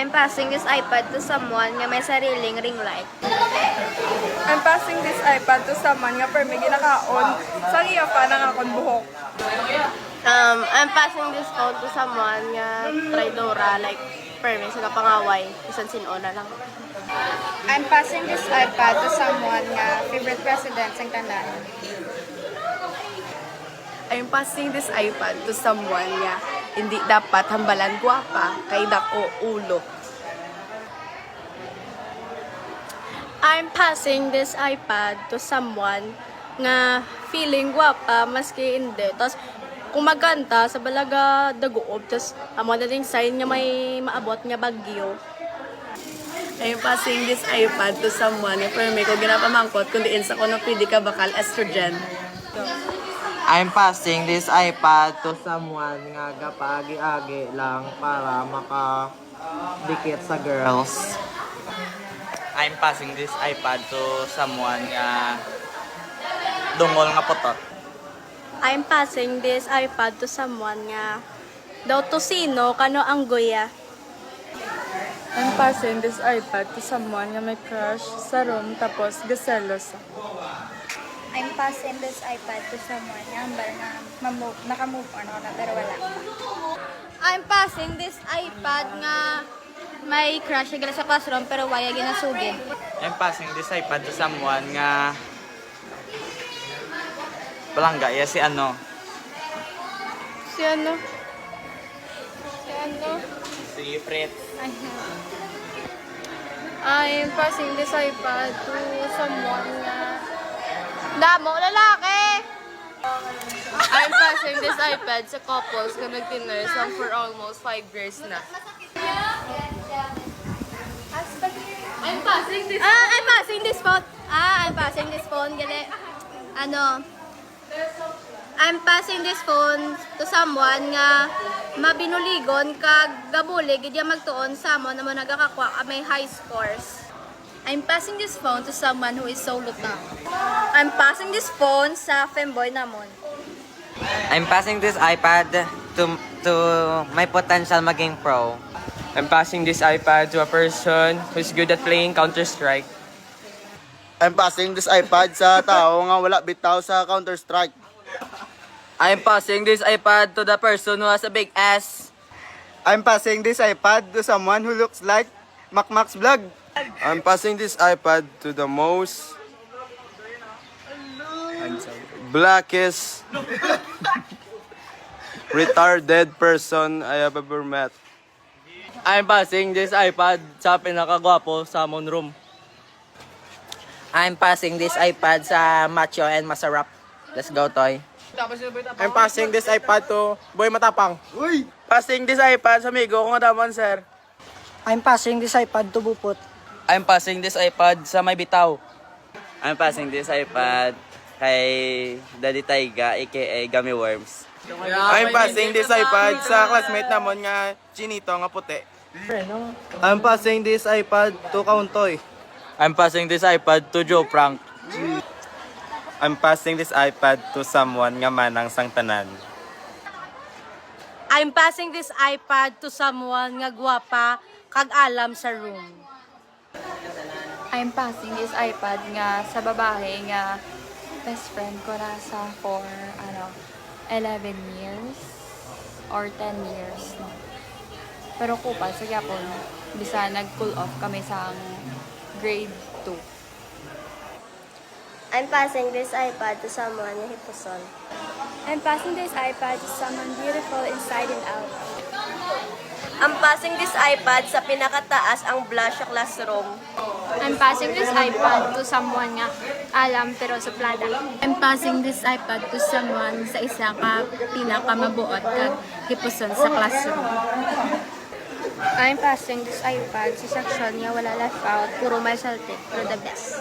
I'm passing this iPad to someone nga may sariling ring light. I'm passing this iPad to someone nga permi ginakaon sa iya pa ng akong buhok. I'm passing this phone to someone nga traidora, like permi sa kapangaway, isang sinuna lang. I'm passing this iPad to someone nga favorite president sa tanan. I'm passing this iPad to someone nga hindi dapat hambalan gwapa kay dako ulo. I'm passing this iPad to someone nga feeling gwapa maski hindi. Tapos kung magkanta sa balaga daguob, tapos amo na ding sign nga may maabot nga bagyo. I'm passing this iPad to someone nga permi ko ginapamangkot kundi insa ko na pwede ka bakal estrogen. I'm passing this iPad to someone nga gapaagi-agi lang para makadikit sa girls. I'm passing this iPad to someone nga dungol nga putot. I'm passing this iPad to someone nga daw to sino kano ang guya. I'm passing this iPad to someone nga may crush sa room tapos gaselos. I'm passing this iPad to someone nga hambal na naka-move on ako na pero wala pa. I'm passing this iPad nga may crush agad sa classroom pero waya ginasugid. I'm passing this iPad to someone nga palangga ya si ano. Si ano? Si ano? Si Fritz. I'm passing this iPad to someone nga damo lalaki. I'm passing this iPad sa couples na nag-nurse for almost 5 years na. I'm passing this phone. I'm passing this phone gali. Ano? I'm passing this phone to someone nga mabinuligon kag gabulig gid magtuon sa mo na mo nagakakwa may high scores. I'm passing this phone to someone who is so lutang. I'm passing this phone sa femboy namon. I'm passing this iPad to my potential maging pro. I'm passing this iPad to a person who's good at playing Counter-Strike. I'm passing this iPad sa tao nga wala bitaw sa Counter-Strike. I'm passing this iPad to the person who has a big ass. I'm passing this iPad to someone who looks like Macmac's vlog. I'm passing this iPad to the most blackest retarded person I have ever met. I'm passing this iPad sa pinakagwapo sa Amon Room. I'm passing this iPad sa macho and masarap. Let's go, Toy. I'm passing this iPad to Boy Matapang. Uy! Passing this iPad sa amigo ko nga daman, sir. I'm passing this iPad to Bupot. I'm passing this iPad sa may bitaw. I'm passing this iPad kay Daddy Taiga aka Gummy Worms. I'm passing this iPad sa classmate namon nga Chinito nga puti. I'm passing this iPad to Kauntoy. I'm passing this iPad to Joe Frank. I'm passing this iPad to someone nga manang sang tanan. I'm passing this iPad to someone nga gwapa kag alam sa room. I'm passing this iPad nga sa babae nga best friend ko na sa for 11 years or 10 years no. Pero kupal sa gyapon bisa nag-cool off kami sa grade 2. I'm passing this iPad to someone nga hipuson. I'm passing this iPad to someone beautiful inside and out. I'm passing this iPad sa pinakataas ang blush sa classroom. I'm passing this iPad to someone nga alam pero suplada. I'm passing this iPad to someone sa isa ka pinakamabuot kag hipuson sa classroom. I'm passing this iPad sa section nga wala left out, puro may salty, pero the best.